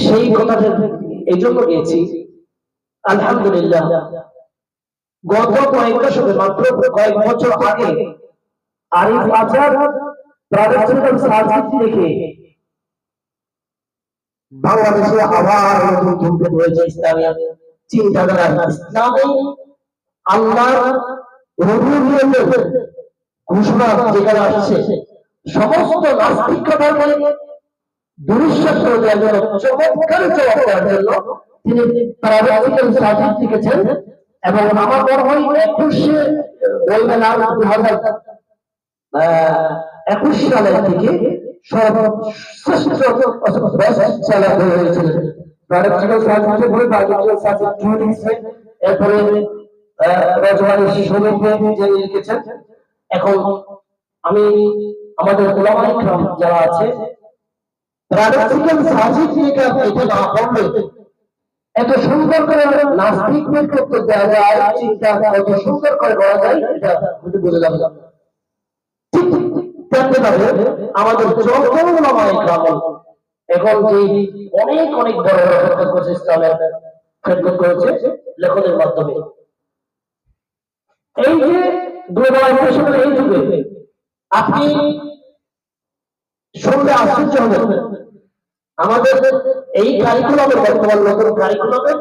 সেই কথাটা এই জন্য গিয়েছি, আলহামদুলিল্লাহ গত কয়েক দশকে, মাত্র কয়েক বছর আগে আরিফ আজাদ প্রাদেশিক সার্ভিস দেখে বাংলাদেশে আবার নতুন ধূমকেতু হয়েছে ইসলামী চিন্তাধারা। ইসলামে আল্লাহর রবুবিয়তের ঘোষণা যেখানে আসছে, সমস্ত নাস্তিক ধর্মে দুরুশ্বর করে দেওয়ার জন্য, চমৎকার জবাব দেওয়ার জন্য তিনি প্রাদেশিক সার্ভিস লিখেছেন। এবং আমার মনে হয় 2021 সালের থেকে সর্বশ্রেষ্ঠ চালক হয়েছিলেন। এরপরে লিখেছেন। এখন আমি আমাদের ওলামায়ে কেরাম যারা আছে, প্রাদেশিক সাজিদ থেকে এটা না পড়লে এত সুন্দর করে নাস্তিক করতে দেওয়া যায়, চিন্তা কত সুন্দর করে করা যায়, এটা বুঝে যাবে। আমাদের যত ওলামায়ে কেরাম এখন যে অনেক অনেক বড় বড় খেদমত করেছে, ইসলামের খেদমত করেছে লেখনের মাধ্যমে। এই যে গ্লোবালাইজেশনের এই যুগে আপনি শুনলে আশ্চর্য হবেন, আমাদের এই কারিকুলামের, বর্তমান নতুন কারিকুলামের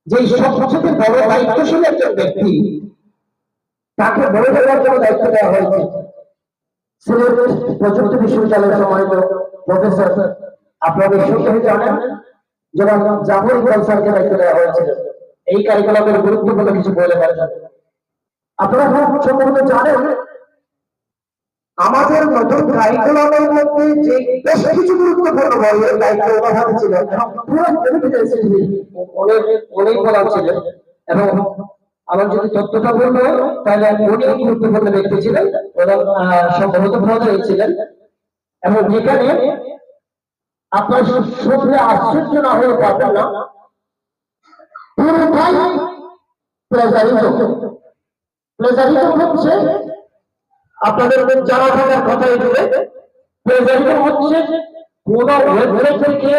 যে সবচেয়ে বড় দায়িত্বশীল একজন ব্যক্তি, তাকে বড় দেওয়ার জন্য দায়িত্ব দেওয়া হয়েছে সিলেট প্রযুক্তি বিশ্ববিদ্যালয়ের সম্মানিত প্রফেসর, আপনাদের সকলেই জানেন, যেমন জাফর ইকবাল স্যারকে দায়িত্ব দেওয়া হয়েছিল এই কারিকুলামের গুরুত্বপূর্ণ কিছু বলে দেওয়ার। আপনারা সম্ভবত জানেন, আমাদের নতুন কারিকুলামের মধ্যে যে বেশ কিছু গুরুত্বপূর্ণ বইয়ের দায়িত্ব ওনার হাতে ছিল, অনেক বলা ছিল। এবং আমার যদি তথ্যটা বলবো তাহলে উনি গুরুত্বপূর্ণ ব্যক্তি ছিলেন, সম্ভবত প্রধান ছিলেন। এবং যেখানে আপনার শুনলে আশ্চর্য না হয়ে পারবেন না, পুরোটাই প্লেজারিজম। প্লেজারিজম হচ্ছে আপনাদের জানা থাকার কথা, এগুলো প্লেজারিজম হচ্ছে কোন ওয়েবসাইট থেকে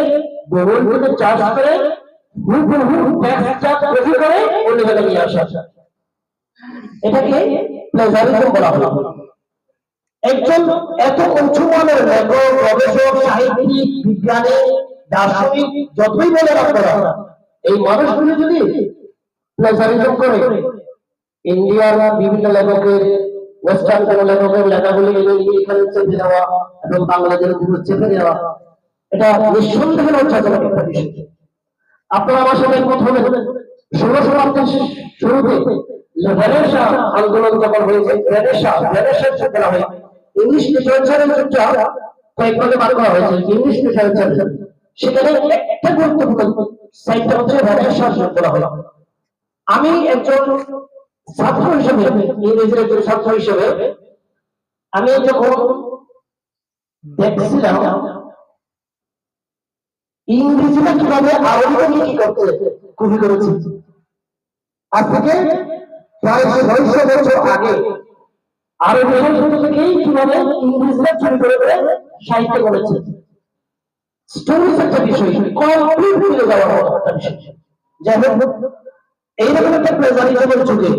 গুগল থেকে চার্জ করে হুবহু টেক্সট কপি করে অন্য জায়গায় নিয়ে আসা, এটাকে প্লেজারিজম বলা হয়। একজন এত উঁচু মানের লেখক, গবেষক, সাহিত্যিক, বিজ্ঞানী, দার্শনিক যতই বলে আপনারা, এই মানুষগুলো যদি প্লেজারিজম করে, ইন্ডিয়ার বিভিন্ন লেখকের, ওয়েস্টার্ন কোন লেখকের লেখাগুলি এখানে চেপে দেওয়া এবং বাংলাদেশের উপর চেপে দেওয়া, এটা নিঃসন্দেহে লজ্জাজনক একটা বিষয়। আপনারা আমার সাথে একমত হবেন, 16 শতাব্দীর শুরুতে রেনেসাঁ আন্দোলন যখন হয়েছে, রেনেসাঁ বলা হয়, ইংলিশ লিটারেচারের যুগটা কয়েক ভাগে ভাগ করা হয়েছে। ইংলিশ লিটারেচার, সেখানে একটা গুরুত্বপূর্ণ সাহিত্য হচ্ছে রেনেসাঁ বলা হয়। আমি একজন ছাত্র হিসেবে, ইংরেজির একজন ছাত্র হিসেবে আমি যখন দেখছিলাম ইংরেজিটা কিভাবে আরবিতে কি করতে কপি করেছি, আজ থেকে প্রায় 600 বছর আগে আরবি থেকেই কিভাবে ইংরেজিটা চুরি করে সাহিত্য করেছে। স্টোরিজ একটা বিষয়, কমপ্লিট ভুলে যাওয়ার একটা বিষয়। যাই হোক, এইরকম একটা প্লেজারিজমের যুগে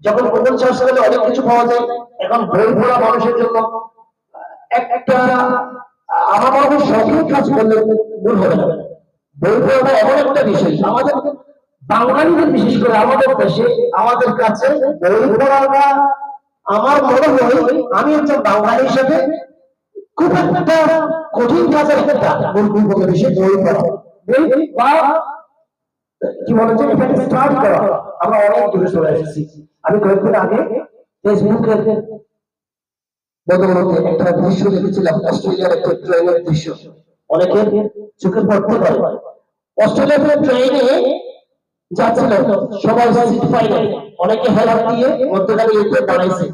যখন গুগল সার্চ করলে অনেক কিছু পাওয়া যায়, এখন বই পড়া মানুষের জন্য একটা, আমার মনে হয় শখের কাজ করলে ভুল হবে না। বই পড়াটা এমন একটা বিষয়, আমাদের বাঙালিদের বিশেষ করে আমাদের দেশে, আমাদের কাছে বই পড়াটা আমার মনে হয়, আমি একজন বাঙালি হিসেবে খুব একটা কঠিন কাজের একটা গুরুত্বপূর্ণ বিষয় বই পড়া, বা কি বলে যে এটাকে স্টার্ট করা। আমরা অনেক দূরে চলে এসেছি। আমি কয়েকদিন আগে ফেসবুকের বদৌলতে একটা দৃশ্য দেখেছিলাম, অস্ট্রেলিয়ার একটা ট্রেনের দৃশ্য, অনেকের চোখে পড়তে পারে। অস্ট্রেলিয়ার ট্রেনে যাচ্ছিল, সবাই সিট পায় না, অনেকে হেলার দিয়ে মধ্যখানে এতে দাঁড়াইছে।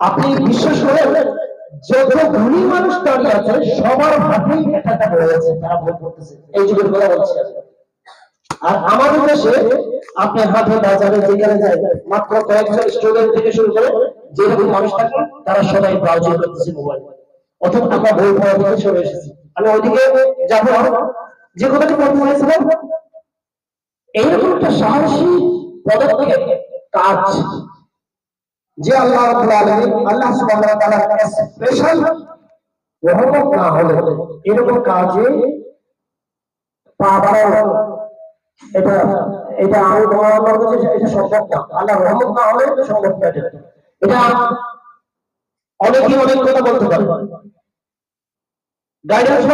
আপনি বিশ্বাস করেন, যত ধনী মানুষ দাঁড়িয়ে আছে সবার হাতেই একটা বই আছে, তারা বই পড়তেছে। এই যুগের কথা বলছি। আর আমাদের দেশে আপনি হাতে বাজারে যেখানে যায়, মাত্র কয়েকজন স্টুডেন্ট থেকে শুরু করে যেরকম মানুষ থাকে, তারা সবাই ব্রাউজিং করতেছে মোবাইল, অথবা আমরা বই পড়া থেকে সরে এসেছি। আমি ওইদিকে যাবো না। যে কথাটি বলতে চাইছিলাম, এইরকম একটা সাহসী পদক্ষেপ কাজ যে আল্লাহ রাব্বুল আলামিন আল্লাহ সুবহানাহু ওয়া তাআলার স্পেশাল রহমত না হলে এরকম কাজে পা বাড়ানো, এটা এটা আমি তোমার বলছি এটা সম্ভব না। আল্লাহ রহমত না হলে সম্ভব না। এটা অনেকেই অনেক কথা বলতে পারে। গাইডেন্স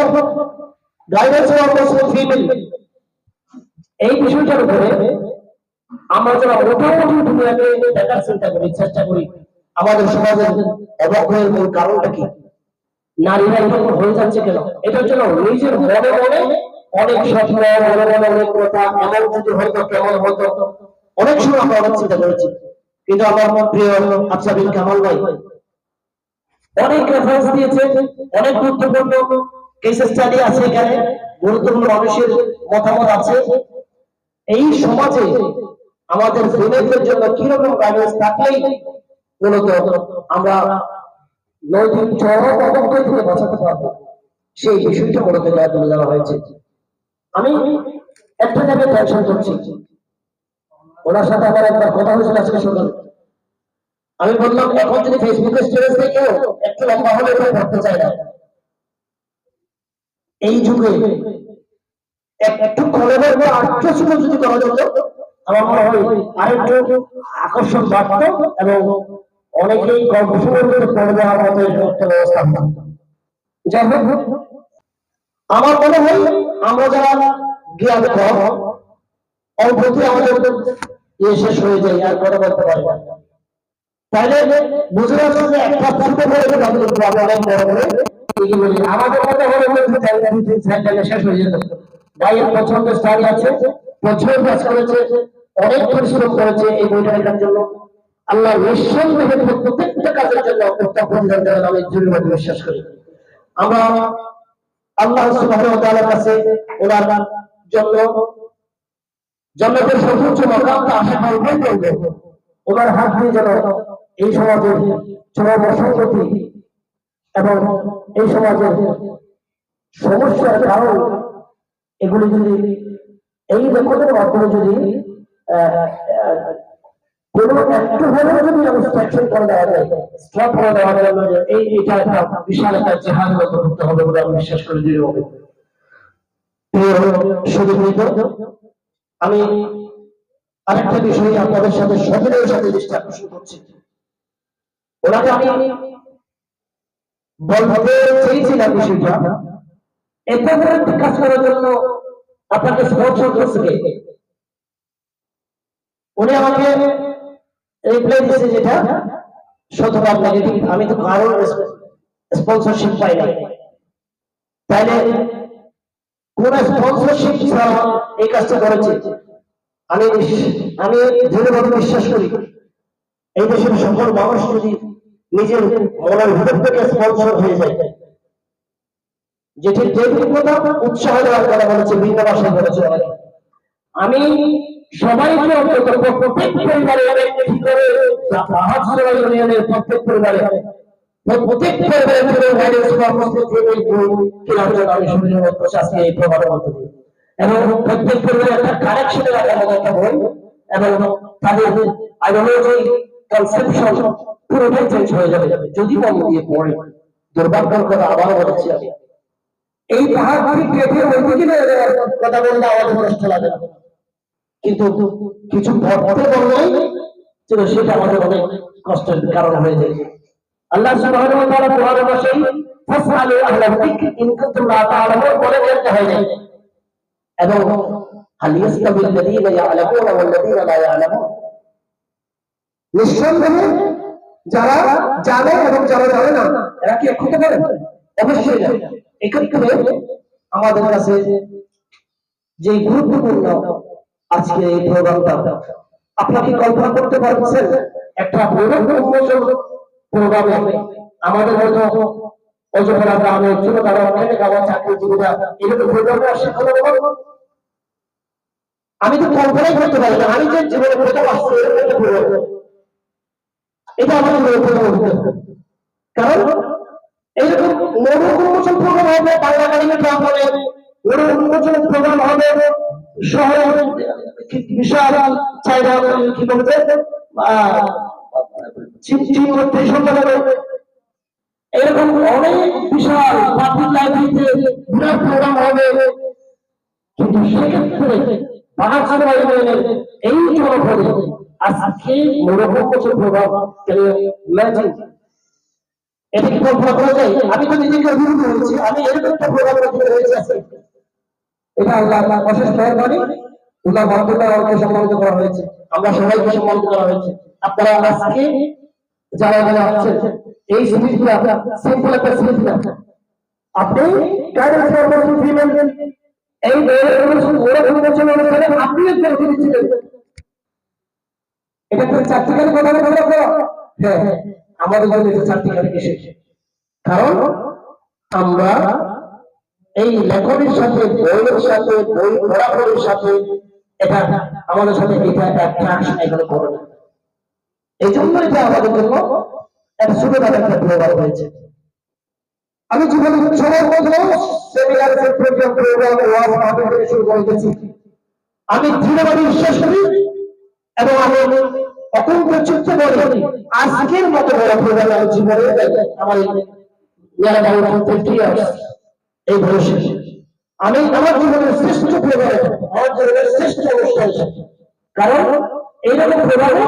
অফ মুসলিম ফিমেল, এই বিষয়টার উপরে আমরা যারা মোটামুটি দুনিয়াকে দেখার চিন্তা করি, চেষ্টা করি, আমাদের সমাজের অবক্ষয়ের মূল কারণটা কি, নারীরা এরকম হয়ে যাচ্ছে কেন, এটার জন্য নিজের মনে মনে অনেক স্বপ্ন, মনে মনে অনেক কথা, এমন যদি হয়তো কেমন হতো, অনেক সময় আমরা অনেক চিন্তা করেছি। কিন্তু আমার প্রিয় আফসা বিন কামাল ভাই অনেক রেফারেন্স দিয়েছে, অনেক গুরুত্বপূর্ণ কেস স্টাডি আছে, এখানে গুরুত্বপূর্ণ মানুষের মতামত আছে। এই সমাজে আমাদের ফিমেলদের জন্য কিরকম গাইডেন্স থাকলেই মূলত আমরা নৈতিক চরম অবক্ষয় থেকে বাঁচাতে পারবো, সেই বিষয়টা মূলত তুলে ধরা হয়েছে। আমি একটা জায়গায় টেনশন করছি, ওনার সাথে আমার একবার কথা হয়েছিল আজকে সকালে। আমি বললাম এখন যদি ফেসবুকে স্ট্যাটাস থেকে একটু লম্বা হলে কেউ পড়তে চায় না। এই যুগে একটু কলেজের পর আরেকটু ছোট যদি করা যেত, আমার মনে হয় আরেকটু আকর্ষণ বাড়ত এবং অনেকেই গল্পের মধ্যে পড়ে যাওয়ার মতো একটা ব্যবস্থা হতো। যাই হোক, আমার মনে হয় আমরা যারা জ্ঞান কম, অল্পতে আমাদের শেষ হয়ে যায়, আর কথা বলতে পারি না। তাইলে বুঝে যাচ্ছে যে একটা ছোট করে অনেক বড় করে আমাদের মধ্যে হলে শেষ হয়ে যেত। ভাইয়ের পছন্দ স্টাইল আছে, প্রচুর কাজ করেছে, অনেক পরিশ্রম করেছে এই বইটা লেখার জন্য। আল্লাহ নিঃসন্দেহে প্রত্যেকটা কাজের জন্য উত্তম প্রতিদান দেবেন, আমি দৃঢ়ভাবে বিশ্বাস করি। আমরা আল্লাহ সুবহানাহু ওয়া তাআলার কাছে ওনার জন্য জান্নাতের সর্বোচ্চ মাকামটা আশা করব, ওনার হাত দিয়ে যেন এই সমাজের চরম অসঙ্গতি এবং এই সমাজের সমস্যার কারণ এগুলি যদি এই রেকর্ডের মাধ্যমে যদি কোনো একটু হলেও যদি অ্যাবস্ট্রাকশন করে দেওয়া যায়, স্টপ করে দেওয়া যায়, এইটা একটা বিশাল একটা জেহাদ মতো করতে হবে বলে আমি বিশ্বাস করি দৃঢ়ভাবে। শুধু আমি আরেকটা বিষয় আপনাদের সাথে সকলের সাথে দৃষ্টি আকর্ষণ করছি। ওনাকে আমি বলতে চেয়েছিলাম বিষয়টা, এত বড় একটি কাজ করার জন্য আপনাকে স্পন্সর করছে কে? উনি আমাকে রিপ্লাই দিয়েছে যেটা শতভাগ নেগেটিভ, আমি তো কারোর স্পন্সরশিপ পাই না। তাইলে কোন স্পন্সরশিপ ছাড়া এই কাজটা করেছে, আমি দৃঢ়ভাবে বিশ্বাস করি এই দেশের সকল মানুষ যদি নিজের মনের ভিতর থেকে স্পন্সর হয়ে যায়, যেটি কথা উৎসাহ দেওয়ার কথা বলেছে, ভিন্ন ভাষায় বলেছে। আমি সবাইকে প্রত্যেক পরিবারে প্রত্যেক পরিবারে প্রত্যেক আমি আজকে এই প্রভাবের মধ্যে দিই, এবং প্রত্যেক পরিবারে একটা কারেকশনে রাখার মতো একটা বই, এবং তাদের আইডিওলজি কনসেপশন পুরোটাই চেঞ্জ হয়ে যাবে যদি মন দিয়ে পড়ে। দুর্ভাগ্যের কথা আবারও বলেছি আমি, এই পাহাড় কেটে ওইদিকে কথা বললে আমাদের কষ্ট লাগে না, কিন্তু কিছু পড়তে বললেই সেটা আমাদের অনেক কষ্টের কারণ হয়ে যায়। আল্লাহ সুবহানাহু ওয়া তাআলা কোরআনে বলেন ফাসআলু আহলা যিকরি ইন কুনতুম লা তা'লামুন, বলে যেতে হয় না। এবং হাল ইয়াস্তাবিল লাযীনা ইয়া'লামুনা ওয়াল লাযীনা লা ইয়া'লামুন, নিঃসন্দেহে যারা জানে এবং যারা জানে না এরা কি এক হতে পারে? অবশ্যই না। এক্ষেত্রে আমাদের কাছে যে গুরুত্বপূর্ণ আজকে এই প্রোগ্রামটা, আপনাকে কল্পনা করতে পারছেন একটা প্রোগ্রামে আমাদের মতো অজপাড়া গ্রামে ছোট কারো খেটে খাওয়া চাকরিজীবীরা এরকম প্রোগ্রামে আসে? আমি তো কল্পনাই করতে পারি না। আমি যে জীবনে প্রথম আসছি এটা আমাদের কারণ এইরকম মরু উন্মোচন প্রোগ্রাম হবে বাংলা একাডেমি প্রাঙ্গণে, মরু উন্মোচন প্রোগ্রাম হবে শহরে বিশাল চাহিদা কি বলছে এরকম অনেক বিশাল পাবলিক লাইব্রেরিতে বিরাট প্রোগ্রাম হবে। কিন্তু সেক্ষেত্রে বাহাত্তর ইউনিয়নের এই জনপদে আজকে মনোরম বছর প্রভাব ম্যাজিক এটা কি কল্পনা করা যায়? আমি তো নিজেকে অভিভূত হয়েছি, আমি এরকম একটা প্রোগ্রাম করতে হয়েছে আজকে। এটা আল্লাহ অশেষ মেহরবানি, উল্লাহ বাহাদুরকে সম্মানিত করা হয়েছে, আমরা সবাইকে সম্মানিত করা হয়েছে। আপনারা আজকে যারা এখানে আসছেন এই সিরিজটা সিম্পল একটা সিরিজ না, আপনি গাইডেন্স ফরমেশন দিবেন, এই অনুষ্ঠানে আপনি একজন অতিথি ছিলেন। এটা তো চারটিখানি কথা বলবো। হ্যাঁ, আমাদের জন্য এটা চারটিখানি বিশেষ, কারণ আমরা এই লেখনের সাথে বইয়ের সাথে বই পড়াশোনার সাথে এটা আমাদের সাথে এটা অ্যাট্রাকশন এগুলো করে না। এই জন্য এটা আমাদের জন্য একটা ছোটখাটো একটা প্রভাব হয়েছে। আমি জীবনে সবার মধ্যে সেমিনার প্রোগ্রাম ওয়াজ মাহফিল থেকে শুরু করেছি। আমি দৃঢ়ভাবে বিশ্বাস করি এবং আমি অকুণ্ঠ চিত্তে বলি আজকের মতো বড় প্রোগ্রাম আমার জীবনে আমার এই বয়সে আমি আমার জীবনের শ্রেষ্ঠ প্রোগ্রাম, আমার জীবনের শ্রেষ্ঠ অনুষ্ঠান। কারণ এইরকম প্রোগ্রামে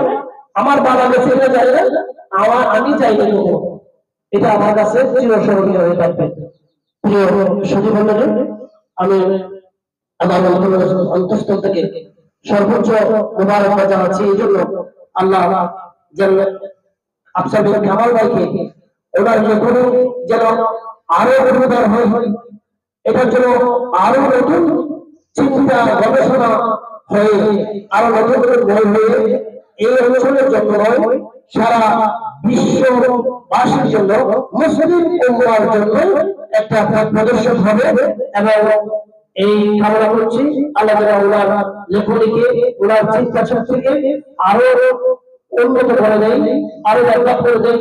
আমার বাবা গেছে এটা যাই না, আমি চাই না, এটা আমার কাছে চিরস্মরণীয় হয়ে থাকবে। প্রিয় সুধী বন্ধুগণ, আমি আমার অন্তঃস্থল থেকে সর্বোচ্চ মুবারকবাদ জানাচ্ছি এই জন্য আল্লাহ যেন আফসার বিন কামাল ভাইকে ওনার লেখনে যেন আরো অনুদান হয়, এটার জন্য আরো নতুন চিন্তা গবেষণা হয়ে আরো নতুন বই হয়ে এই অঞ্চলের জন্য নয়, সারা বিশ্ববাসীর জন্য, মুসলিম উম্মাহর জন্য একটা প্রদর্শন হবে। এবং এই কামনা করছি আল্লাহ তাআলা ওনার লেখনীকে, ওনার চিন্তা শক্তিকে আরো উন্নত করে দেয়, আরো ডেভেলপ করে দেয়,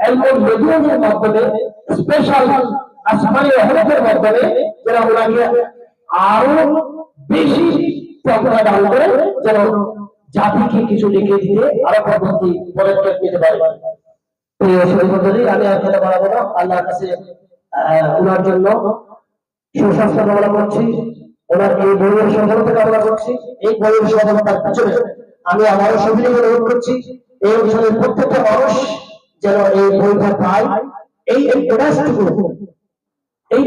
এলমুল মিডিয়ামের মাধ্যমে, স্পেশাল আসমানি রহমতের মাধ্যমে যারা ওনাকে আরো বেশি প্রজ্ঞা দান করে যেন জাতিকে কিছু লিখে দিয়ে আরো পরবর্তী পদক্ষেপ নিতে পারে। প্রিয় সহোদরী, আমি আর কথা বাড়াবো না, আল্লাহর কাছে ওনার জন্য সুস্বাস্থ্য কামনা করছি, ওনার এই বইয়ের সফলতা কামনা করছি। এই বইয়ের সফলতার পিছনে আমি আমারও সবিনয় অনুরোধ করছি এই অঞ্চলের প্রত্যেকটা মানুষ যেন এই বইটা পায়, এই প্রয়াসটুকু এই